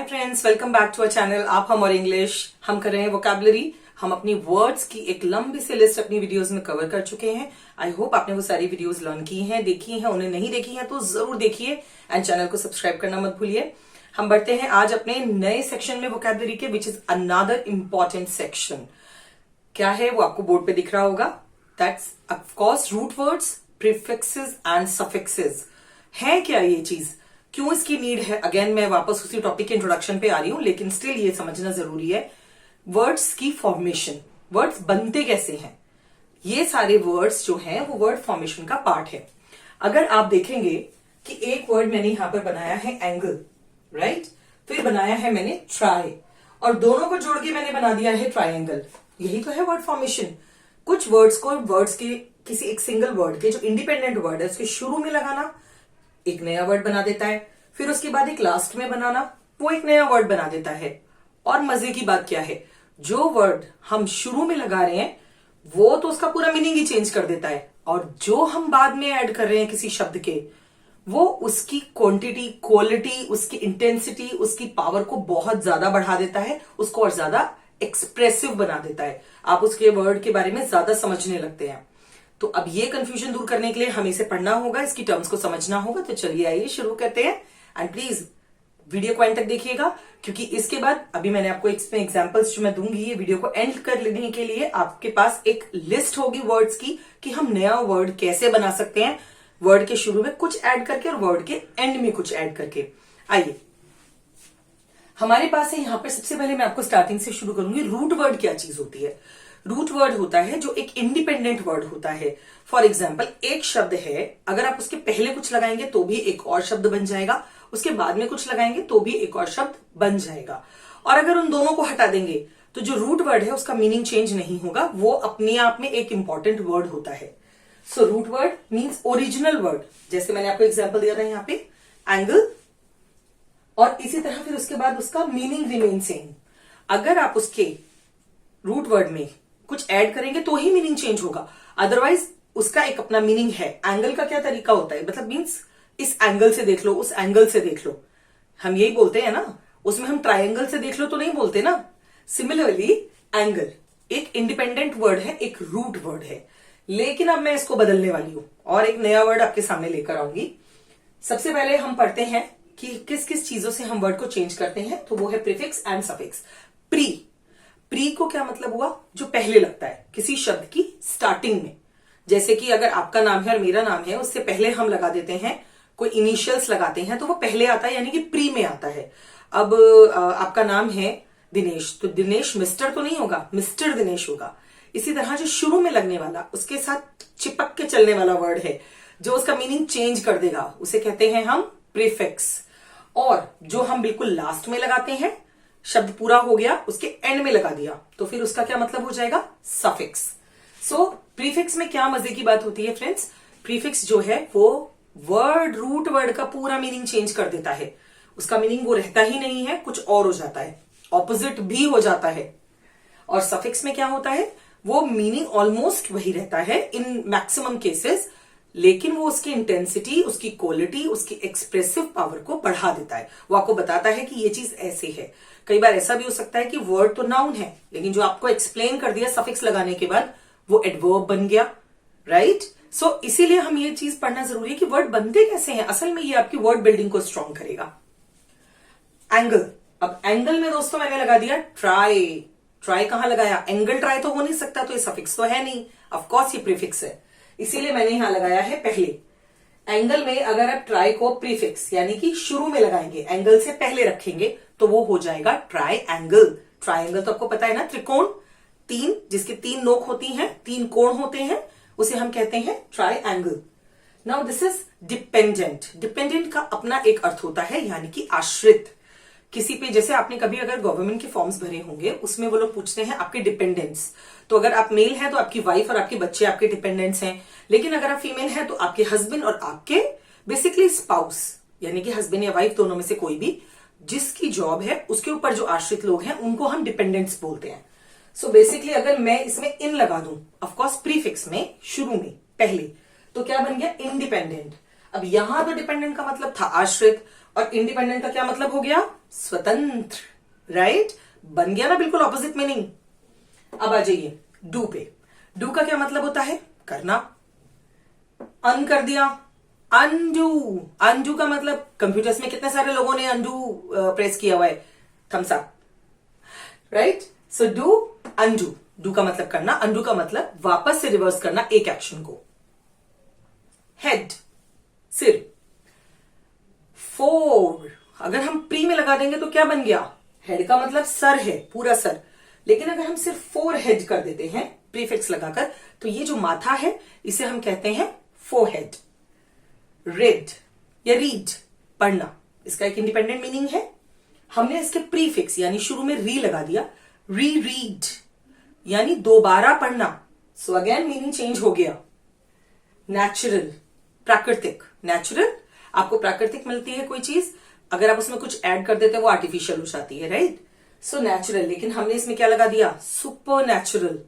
Friends, welcome back to our channel. आप हम और इंग्लिश हम कर रहे हैं वोकैबुलरी। हम अपनी वर्ड्स की एक लंबी सी लिस्ट अपनी वीडियोस में कवर कर चुके हैं। आई होप आपने वो सारी वीडियोस लर्न की हैं, देखी हैं। उन्हें नहीं देखी हैं तो जरूर देखिए एंड चैनल को सब्सक्राइब करना मत भूलिए। हम बढ़ते हैं आज अपने नए सेक्शन में वोकैबुलरी के, which is another important section. क्या है वो आपको बोर्ड पे दिख रहा होगा। That's of course root words, prefixes and suffixes. है क्या ये चीज, क्यों इसकी नीड है? अगेन मैं वापस उसी टॉपिक के इंट्रोडक्शन पे आ रही हूं, लेकिन स्टिल ये समझना जरूरी है वर्ड्स की फॉर्मेशन। वर्ड्स बनते कैसे हैं, ये सारे वर्ड्स जो हैं वो वर्ड फॉर्मेशन का पार्ट है। अगर आप देखेंगे कि एक वर्ड मैंने यहां पर बनाया है एंगल, राइट, फिर बनाया है मैंने ट्राई, और दोनों को जोड़ के मैंने बना दिया है ट्राइंगल। यही तो है वर्ड फॉर्मेशन। कुछ वर्ड्स को वर्ड्स के किसी एक सिंगल वर्ड के जो इंडिपेंडेंट वर्ड है उसके शुरू में लगाना एक नया वर्ड बना देता है, फिर उसके बाद एक लास्ट में बनाना वो एक नया वर्ड बना देता है। और मजे की बात क्या है, जो वर्ड हम शुरू में लगा रहे हैं वो तो उसका पूरा मीनिंग ही चेंज कर देता है, और जो हम बाद में ऐड कर रहे हैं किसी शब्द के, वो उसकी क्वांटिटी, क्वालिटी, उसकी इंटेंसिटी, उसकी पावर को बहुत ज्यादा बढ़ा देता है, उसको और ज्यादा एक्सप्रेसिव बना देता है। आप उसके वर्ड के बारे में ज्यादा समझने लगते हैं। तो अब ये कंफ्यूजन दूर करने के लिए हमें इसे पढ़ना होगा, इसकी टर्म्स को समझना होगा। तो चलिए आइए शुरू करते हैं, एंड प्लीज वीडियो को एंड तक देखिएगा, क्योंकि इसके बाद अभी मैंने आपको इसमें एग्जांपल्स जो मैं दूंगी, ये वीडियो को एंड कर लेने के लिए आपके पास एक लिस्ट होगी वर्ड्स की कि हम नया वर्ड कैसे बना सकते हैं, वर्ड के शुरू में कुछ ऐड करके और वर्ड के एंड में कुछ ऐड करके। आइए हमारे पास है, यहां पर सबसे पहले मैं आपको स्टार्टिंग से शुरू करूंगी। रूट वर्ड क्या चीज होती है? रूट वर्ड होता है जो एक इंडिपेंडेंट वर्ड होता है। फॉर एग्जाम्पल, एक शब्द है, अगर आप उसके पहले कुछ लगाएंगे तो भी एक और शब्द बन जाएगा, उसके बाद में कुछ लगाएंगे तो भी एक और शब्द बन जाएगा। और अगर उन दोनों को हटा देंगे तो जो रूट वर्ड है उसका मीनिंग चेंज नहीं होगा, वो अपने आप में एक इंपॉर्टेंट वर्ड होता है। So root word means original word. जैसे मैंने आपको एग्जाम्पल दिया था यहाँ पे एंगल, और इसी तरह फिर उसके बाद उसका मीनिंग रिमेन सेम। अगर आप उसके रूट वर्ड में कुछ ऐड करेंगे तो ही मीनिंग चेंज होगा, अदरवाइज उसका एक अपना मीनिंग है। एंगल का क्या तरीका होता है, मतलब मीन्स इस एंगल से देख लो, उस एंगल से देख लो, हम यही बोलते हैं ना। उसमें हम ट्राइंगल से देख लो तो नहीं बोलते ना। सिमिलरली एंगल एक इंडिपेंडेंट वर्ड है, एक रूट वर्ड है, लेकिन अब मैं इसको बदलने वाली हूं और एक नया वर्ड आपके सामने लेकर आऊंगी। सबसे पहले हम पढ़ते हैं कि किस किस चीजों से हम वर्ड को चेंज करते हैं, तो वो है प्रीफिक्स एंड सफिक्स। प्री को क्या मतलब हुआ, जो पहले लगता है किसी शब्द की स्टार्टिंग में। जैसे कि अगर आपका नाम है और मेरा नाम है, उससे पहले हम लगा देते हैं, कोई इनिशियल्स लगाते हैं, तो वो पहले आता है, यानी कि प्री में आता है। अब आपका नाम है दिनेश, तो दिनेश मिस्टर तो नहीं होगा, मिस्टर दिनेश होगा। इसी तरह जो शुरू में लगने वाला, उसके साथ चिपक के चलने वाला वर्ड है, जो उसका मीनिंग चेंज कर देगा, उसे कहते हैं हम प्रीफिक्स। और जो हम बिल्कुल लास्ट में लगाते हैं, शब्द पूरा हो गया, उसके एंड में लगा दिया, तो फिर उसका क्या मतलब हो जाएगा, सफिक्स। सो प्रीफिक्स में क्या मजे की बात होती है फ्रेंड्स, प्रीफिक्स जो है वो वर्ड, रूट वर्ड का पूरा मीनिंग चेंज कर देता है। उसका मीनिंग वो रहता ही नहीं है, कुछ और हो जाता है, ऑपोजिट भी हो जाता है। और सफिक्स में क्या होता है, वो मीनिंग ऑलमोस्ट वही रहता है इन मैक्सिमम केसेस, लेकिन वो उसकी इंटेंसिटी, उसकी क्वालिटी, उसकी एक्सप्रेसिव पावर को बढ़ा देता है। वो आपको बताता है कि ये चीज ऐसे है। कई बार ऐसा भी हो सकता है कि वर्ड तो नाउन है, लेकिन जो आपको एक्सप्लेन कर दिया सफिक्स लगाने के बाद, वो एडवर्ब बन गया, राइट। सो इसीलिए हम ये चीज पढ़ना जरूरी है कि वर्ड बनते कैसे हैं। असल में ये आपकी वर्ड बिल्डिंग को स्ट्रॉन्ग करेगा। एंगल, अब एंगल में दोस्तों मैंने लगा दिया ट्राई। ट्राई कहां लगाया, एंगल ट्राई तो हो नहीं सकता, तो ये सफिक्स तो है नहीं, ऑफकोर्स ये प्रीफिक्स है, इसीलिए मैंने यहां लगाया है पहले। एंगल में अगर आप ट्राई को प्रीफिक्स यानी कि शुरू में लगाएंगे, एंगल से पहले रखेंगे, तो वो हो जाएगा ट्राई एंगल। ट्राइंगल तो आपको पता है ना, त्रिकोण, तीन, जिसके तीन नोक होती हैं, तीन कोण होते हैं, उसे हम कहते हैं try angle. Now this is dependent. Dependent का अपना एक अर्थ होता है, यानी कि आश्रित किसी पे। जैसे आपने कभी अगर गवर्नमेंट के फॉर्म्स भरे होंगे, उसमें वो लोग पूछते हैं आपके डिपेंडेंट्स, तो अगर आप मेल हैं तो आपकी वाइफ और आपके बच्चे आपके डिपेंडेंट्स हैं, लेकिन अगर आप फीमेल हैं तो आपके हस्बैंड और आपके बेसिकली स्पाउस, यानी कि हस्बैंड या वाइफ दोनों में से कोई भी जिसकी जॉब है, उसके ऊपर जो आश्रित लोग हैं, उनको हम डिपेंडेंट्स बोलते हैं। सो बेसिकली अगर मैं इसमें इन लगा दूं, ऑफकोर्स प्रीफिक्स में, शुरू में, पहले, तो क्या बन गया, इंडिपेंडेंट। अब यहां तो डिपेंडेंट का मतलब था आश्रित, और इंडिपेंडेंट का क्या मतलब हो गया, स्वतंत्र, राइट? बन गया ना बिल्कुल ऑपोजिट मीनिंग। अब आ जाइए डू पे। डू का क्या मतलब होता है? करना। अन कर दिया, अनडू। अनडू का मतलब कंप्यूटर्स में कितने सारे लोगों ने अनडू प्रेस किया हुआ है? Thumbs up, right? So do, undo. Do का मतलब करना, अनडू का मतलब वापस से रिवर्स करना एक एक्शन को। हेड, सिर। फोर, अगर हम प्री में लगा देंगे तो क्या बन गया? हेड का मतलब सर है, पूरा सर। लेकिन अगर हम सिर्फ फोर हेड कर देते हैं प्रीफिक्स लगाकर, तो ये जो माथा है इसे हम कहते हैं फोरहेड। रेड या रीड, पढ़ना, इसका एक इंडिपेंडेंट मीनिंग है। हमने इसके प्रीफिक्स यानी शुरू में री लगा दिया, री रीड यानी दोबारा पढ़ना। सो अगेन मीनिंग चेंज हो गया। नेचुरल, प्राकृतिक। नेचुरल, आपको प्राकृतिक मिलती है कोई चीज, अगर आप उसमें कुछ ऐड कर देते हैं वो आर्टिफिशियल हो जाती है, राइट? सो नेचुरल, लेकिन हमने इसमें क्या लगा दिया? Super natural.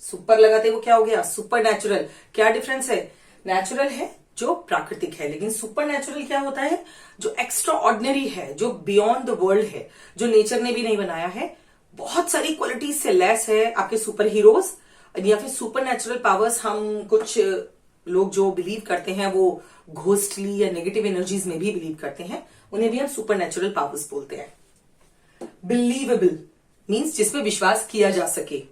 सुपर लगाते वो क्या हो गया? Super natural. क्या डिफरेंस है? नेचुरल है जो प्राकृतिक है, लेकिन सुपर नेचुरल क्या होता है? जो एक्स्ट्रा ऑर्डिनरी है, जो बियॉन्ड द वर्ल्ड है, जो नेचर ने भी नहीं बनाया है, बहुत सारी क्वालिटीज से लेस है। आपके सुपर हीरोज या फिर सुपर नेचुरल पावर्स, हम कुछ लोग जो बिलीव करते हैं वो घोस्टली या नेगेटिव एनर्जीज में भी बिलीव करते हैं, उन्हें भी हम सुपर नेचुरल पावर्स बोलते हैं। बिलीवेबल मीन्स जिसपे विश्वास किया जा सके।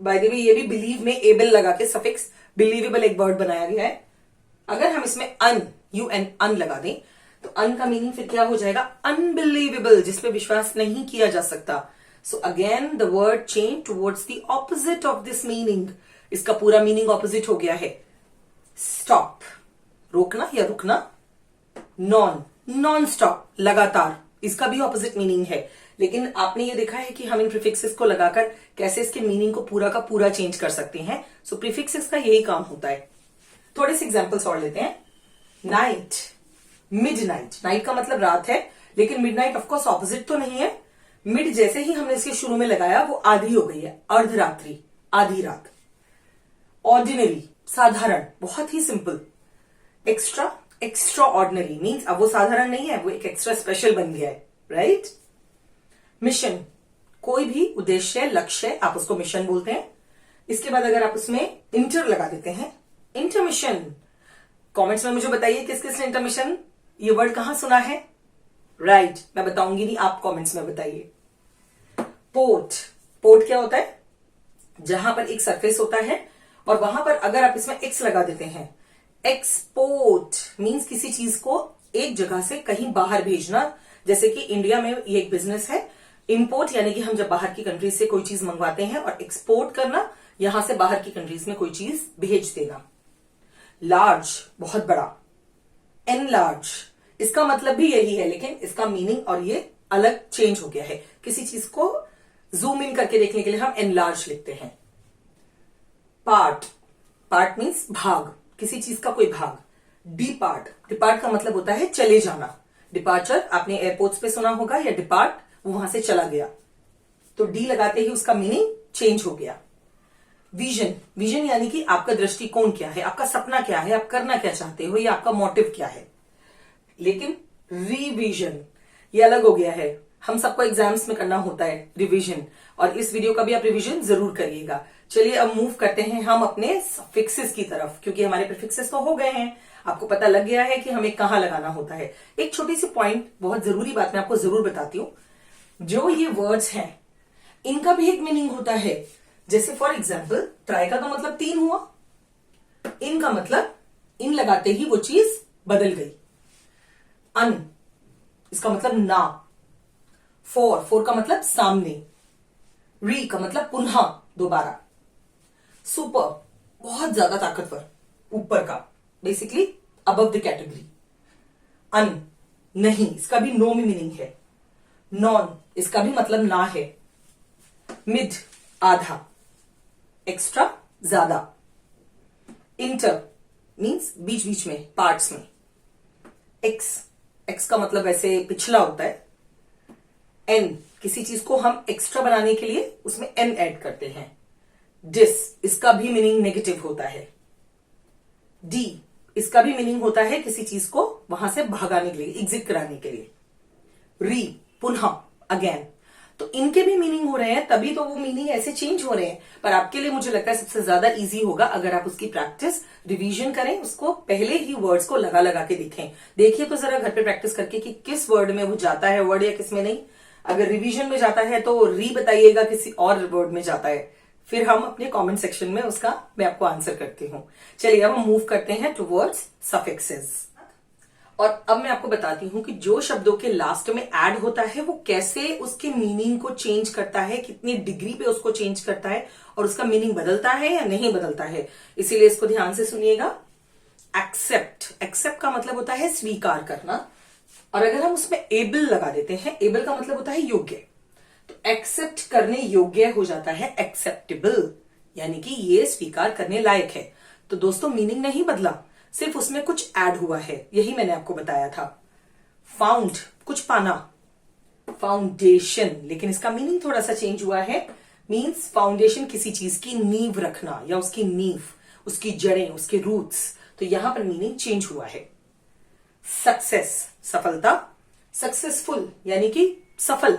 बाय द वे ये भी बिलीव में एबल लगा के सफिक्स बिलीवेबल एक वर्ड बनाया गया है। अगर हम इसमें अन, यू एन अन लगा दें तो अन का मीनिंग फिर क्या हो जाएगा? अनबिलीवेबल, जिसपे विश्वास नहीं किया जा सकता। So again the word change towards the opposite of this meaning. इसका पूरा मीनिंग ऑपोजिट हो गया है। स्टॉप, रोकना या रुकना। नॉन, नॉन स्टॉप, लगातार, इसका भी ऑपोजिट मीनिंग है। लेकिन आपने ये देखा है कि हम इन प्रीफिक्सेस को लगाकर कैसे इसके मीनिंग को पूरा का पूरा चेंज कर सकते हैं। सो प्रीफिक्सेस का यही काम होता है। थोड़े से एग्जांपल्स और लेते हैं। Night, midnight. नाइट का मतलब रात है, लेकिन मिडनाइट ऑफ कोर्स ऑपोजिट तो नहीं है। मिड जैसे ही हमने इसके शुरू में लगाया वो आधी हो गई है, अर्धरात्रि, आधी रात। ऑर्डिनरी, साधारण, बहुत ही simple. Extra, extra ordinary means अब वो साधारण नहीं है, वो एक एक्स्ट्रा स्पेशल बन गया है, राइट? मिशन, कोई भी उद्देश्य, लक्ष्य, आप उसको मिशन बोलते हैं। इसके बाद अगर आप उसमें इंटर लगा देते हैं, इंटरमिशन। कमेंट्स में मुझे बताइए किस किसने इंटरमिशन ये वर्ड कहां सुना है? राइट, मैं बताऊंगी नहीं, आप कमेंट्स में बताइए। पोर्ट, पोर्ट क्या होता है? जहां पर एक सरफेस होता है और वहां पर अगर आप इसमें एक्स लगा देते हैं, एक्सपोर्ट मींस किसी चीज को एक जगह से कहीं बाहर भेजना। जैसे कि इंडिया में ये एक बिजनेस है। इंपोर्ट यानी कि हम जब बाहर की कंट्रीज से कोई चीज मंगवाते हैं, और एक्सपोर्ट करना यहां से बाहर की कंट्रीज में कोई चीज भेज देना। लार्ज, बहुत बड़ा। एनलार्ज, इसका मतलब भी यही है, लेकिन इसका मीनिंग और ये अलग चेंज हो गया है। किसी चीज को जूम इन करके देखने के लिए हम एनलार्ज लिखते हैं। पार्ट, पार्ट मीन्स भाग, किसी चीज का कोई भाग। डिपार्ट, डिपार्ट का मतलब होता है चले जाना। डिपार्चर आपने एयरपोर्ट्स पे सुना होगा, या डिपार्ट, वो वहां से चला गया। तो डी लगाते ही उसका मीनिंग चेंज हो गया। विजन, विजन यानी कि आपका दृष्टिकोण क्या है, आपका सपना क्या है, आप करना क्या चाहते हो, या आपका मोटिव क्या है। लेकिन रिवीजन ये अलग हो गया है। हम सबको एग्जाम्स में करना होता है रिवीजन, और इस वीडियो का भी आप रिवीजन जरूर करिएगा। चलिए अब मूव करते हैं हम अपने सफिक्सेस की तरफ, क्योंकि हमारे प्रीफिक्सेस तो हो गए हैं। आपको पता लग गया है कि हमें कहां लगाना होता है। एक छोटी सी पॉइंट, बहुत जरूरी बात मैं आपको जरूर बताती हूं। जो ये वर्ड्स हैं इनका भी एक मीनिंग होता है। जैसे फॉर एग्जाम्पल ट्राई का तो मतलब 3 हुआ, इनका मतलब इन लगाते ही वो चीज बदल गई। अन, इसका मतलब ना। फोर, फोर का मतलब सामने। री का मतलब पुनः, दोबारा। सुपर, बहुत ज्यादा ताकतवर, ऊपर का, बेसिकली अबव द कैटेगरी। अन, नहीं, इसका भी नो में मीनिंग है। नॉन, इसका भी मतलब ना है। मिड, आधा, एक्स्ट्रा, ज्यादा। इंटर मीन्स बीच बीच में, पार्ट्स में। एक्स, एक्स का मतलब वैसे पिछला होता है। एन, किसी चीज को हम एक्स्ट्रा बनाने के लिए उसमें एन ऐड करते हैं। डिस, इसका भी मीनिंग नेगेटिव होता है। डी, इसका भी मीनिंग होता है किसी चीज को वहां से भगाने के लिए, एग्जिट कराने के लिए। री, पुनः, अगेन। तो इनके भी मीनिंग हो रहे हैं, तभी तो वो मीनिंग ऐसे चेंज हो रहे हैं। पर आपके लिए मुझे लगता है सबसे ज्यादा इजी होगा अगर आप उसकी प्रैक्टिस, रिवीजन करें, उसको पहले ही वर्ड्स को लगा लगा के देखें। देखिए तो जरा घर पे प्रैक्टिस करके कि किस वर्ड में वो जाता है वर्ड या किस में नहीं। अगर रिवीजन में जाता है तो री बताइएगा, किसी और वर्ड में जाता है, फिर हम अपने कमेंट सेक्शन में उसका मैं आपको आंसर करती हूं। चलिए अब हम मूव करते हैं टुवर्ड्स सफिक्सेस। और अब मैं आपको बताती हूं कि जो शब्दों के लास्ट में ऐड होता है वो कैसे उसके मीनिंग को चेंज करता है, कितनी डिग्री पे उसको चेंज करता है, और उसका मीनिंग बदलता है या नहीं बदलता है। इसीलिए इसको ध्यान से सुनिएगा। एक्सेप्ट, एक्सेप्ट का मतलब होता है स्वीकार करना, और अगर हम उसमें एबल लगा देते हैं, एबल का मतलब होता है योग्य, तो एक्सेप्ट करने योग्य हो जाता है एक्सेप्टेबल, यानी कि ये स्वीकार करने लायक है। तो दोस्तों मीनिंग नहीं बदला, सिर्फ उसमें कुछ ऐड हुआ है, यही मैंने आपको बताया था। फाउंड, कुछ पाना, फाउंडेशन, लेकिन इसका मीनिंग थोड़ा सा चेंज हुआ है। मींस फाउंडेशन किसी चीज की नींव रखना, या उसकी नींव, उसकी जड़ें, उसके रूट्स, तो यहां पर मीनिंग चेंज हुआ है। सक्सेस, सफलता, सक्सेसफुल यानी कि सफल,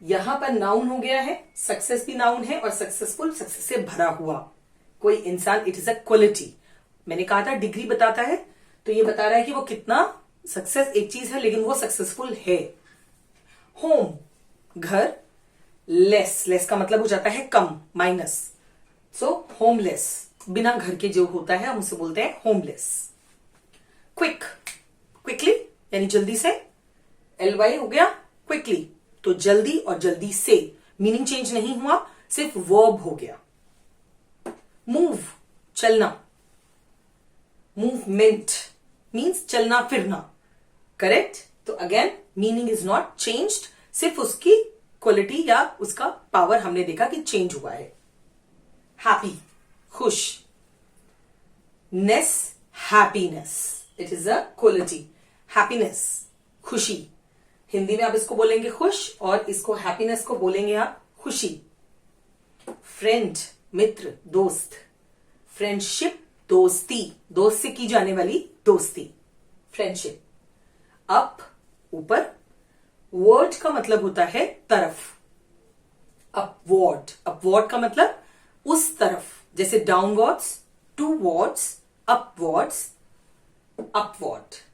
यहां पर नाउन हो गया है, सक्सेस भी नाउन है, और सक्सेसफुल सक्सेस से भरा हुआ कोई इंसान, इट इज अ क्वालिटी। मैंने कहा था डिग्री बताता है, तो ये बता रहा है कि वो कितना, सक्सेस एक चीज है लेकिन वो सक्सेसफुल है। होम, घर, लेस, लेस का मतलब हो जाता है कम, माइनस, सो होमलेस, बिना घर के जो होता है हम उसे बोलते हैं होमलेस। क्विक, क्विकली यानी जल्दी से, LY हो गया क्विकली, तो जल्दी और जल्दी से, मीनिंग चेंज नहीं हुआ, सिर्फ वर्ब हो गया। मूव, चलना, मूवमेंट मीन्स चलना फिरना, करेक्ट। तो again meaning is not changed, सिर्फ उसकी क्वालिटी या उसका पावर हमने देखा कि चेंज हुआ है। हैप्पी, खुश, ness, happiness, it is a quality. Happiness, खुशी, हिंदी में आप इसको बोलेंगे खुश, और इसको हैप्पीनेस को बोलेंगे आप खुशी। फ्रेंड, मित्र, दोस्त, फ्रेंडशिप, दोस्ती, दोस्त से की जाने वाली दोस्ती, फ्रेंडशिप। अप, ऊपर, वर्ड का मतलब होता है तरफ, अपवर्ड, अपवर्ड का मतलब उस तरफ, जैसे downwards, towards, upwards, upward.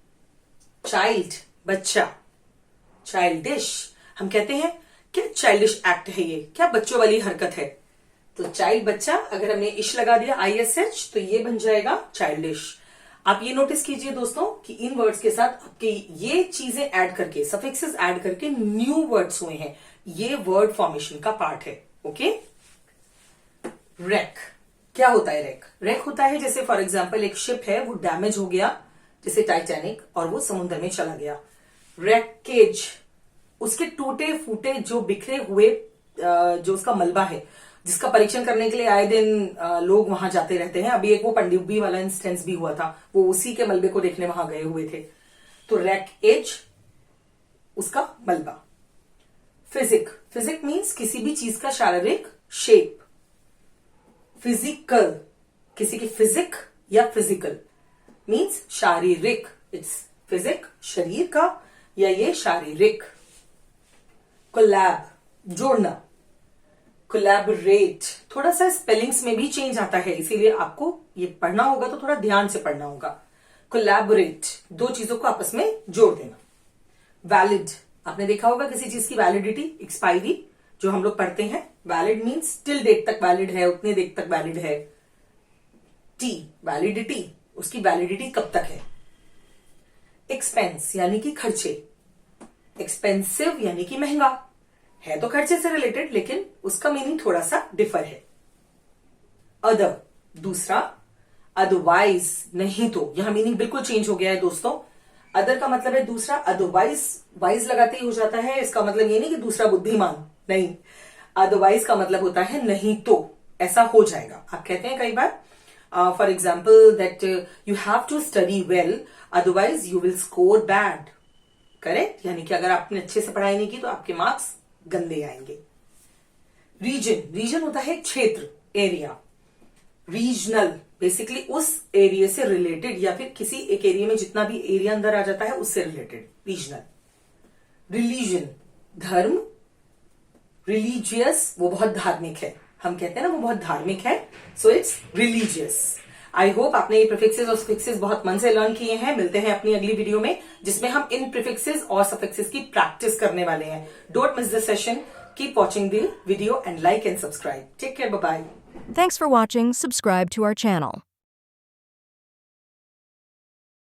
Child, बच्चा, चाइल्डिश, हम कहते हैं क्या चाइल्डिश एक्ट है ये, क्या बच्चों वाली हरकत है, तो चाइल्ड बच्चा, अगर हमने इश लगा दिया ISH तो ये बन जाएगा चाइल्डिश। आप ये नोटिस कीजिए दोस्तों कि इन वर्ड्स के साथ आपके ये चीजें ऐड करके, सफिक्सेस ऐड करके न्यू वर्ड्स हुए हैं, ये वर्ड फॉर्मेशन का पार्ट है। ओके। रेक, क्या होता है रेक? रेक होता है जैसे फॉर एग्जाम्पल एक शिप है, वो डैमेज हो गया जैसे टाइटैनिक, और वो समुद्र में चला गया। रेकेज, उसके टूटे फूटे जो बिखरे हुए जो उसका मलबा है, जिसका परीक्षण करने के लिए आए दिन लोग वहां जाते रहते हैं। अभी एक वो पनडुब्बी वाला इंस्टेंस भी हुआ था, वो उसी के मलबे को देखने वहां गए हुए थे। तो रेकेज, उसका मलबा। फिजिक, फिजिक मीन्स किसी भी चीज का शारीरिक शेप। फिजिकल, किसी की फिजिक या फिजिकल मीन्स शारीरिक, इट्स फिजिक शरीर का, या ये शारीरिक। कोलैब, जोड़ना। कोलैबोरेट, थोड़ा सा स्पेलिंग्स में भी चेंज आता है, इसीलिए आपको ये पढ़ना होगा तो थोड़ा ध्यान से पढ़ना होगा। कोलैबोरेट, दो चीजों को आपस में जोड़ देना। वैलिड, आपने देखा होगा किसी चीज की वैलिडिटी, एक्सपायरी, जो हम लोग पढ़ते हैं। वैलिड मीन्स टिल डेट तक वैलिड है, उतने डेट तक वैलिड है। टी, वैलिडिटी, उसकी वैलिडिटी कब तक है। एक्सपेंस यानी कि खर्चे, एक्सपेंसिव यानी कि महंगा है, तो खर्चे से रिलेटेड, लेकिन उसका मीनिंग थोड़ा सा डिफर है। अदर, दूसरा। अदरवाइज, नहीं तो, यहां मीनिंग बिल्कुल चेंज हो गया है दोस्तों। अदर का मतलब है दूसरा, अदरवाइज वाइज लगाते ही हो जाता है, इसका मतलब ये नहीं कि दूसरा बुद्धिमान, नहीं। अदरवाइज का मतलब होता है नहीं तो, ऐसा हो जाएगा। आप कहते हैं कई बार for example that you have to study well, otherwise you will score bad, correct. यानी कि अगर आपने अच्छे से पढ़ाई नहीं की तो आपके मार्क्स गंदे आएंगे। रीजन, रीजन होता है क्षेत्र, एरिया। रीजनल, बेसिकली उस एरिया से रिलेटेड, या फिर किसी एक एरिया में जितना भी एरिया अंदर आ जाता है उससे रिलेटेड, रीजनल। रिलीजन, धर्म, रिलीजियस, वो बहुत धार्मिक है, हम कहते हैं ना वो बहुत धार्मिक है, so it's religious. I hope आपने ये प्रीफिक्सेस और सफिक्सेस बहुत मन से लर्न किए हैं। मिलते हैं अपनी अगली वीडियो में जिसमें हम इन प्रीफिक्सेस और सफिक्सेस की प्रैक्टिस करने वाले हैं। Don't miss the session, keep watching the video and like and subscribe. Take care, bye bye. Thanks for watching. Subscribe to our channel.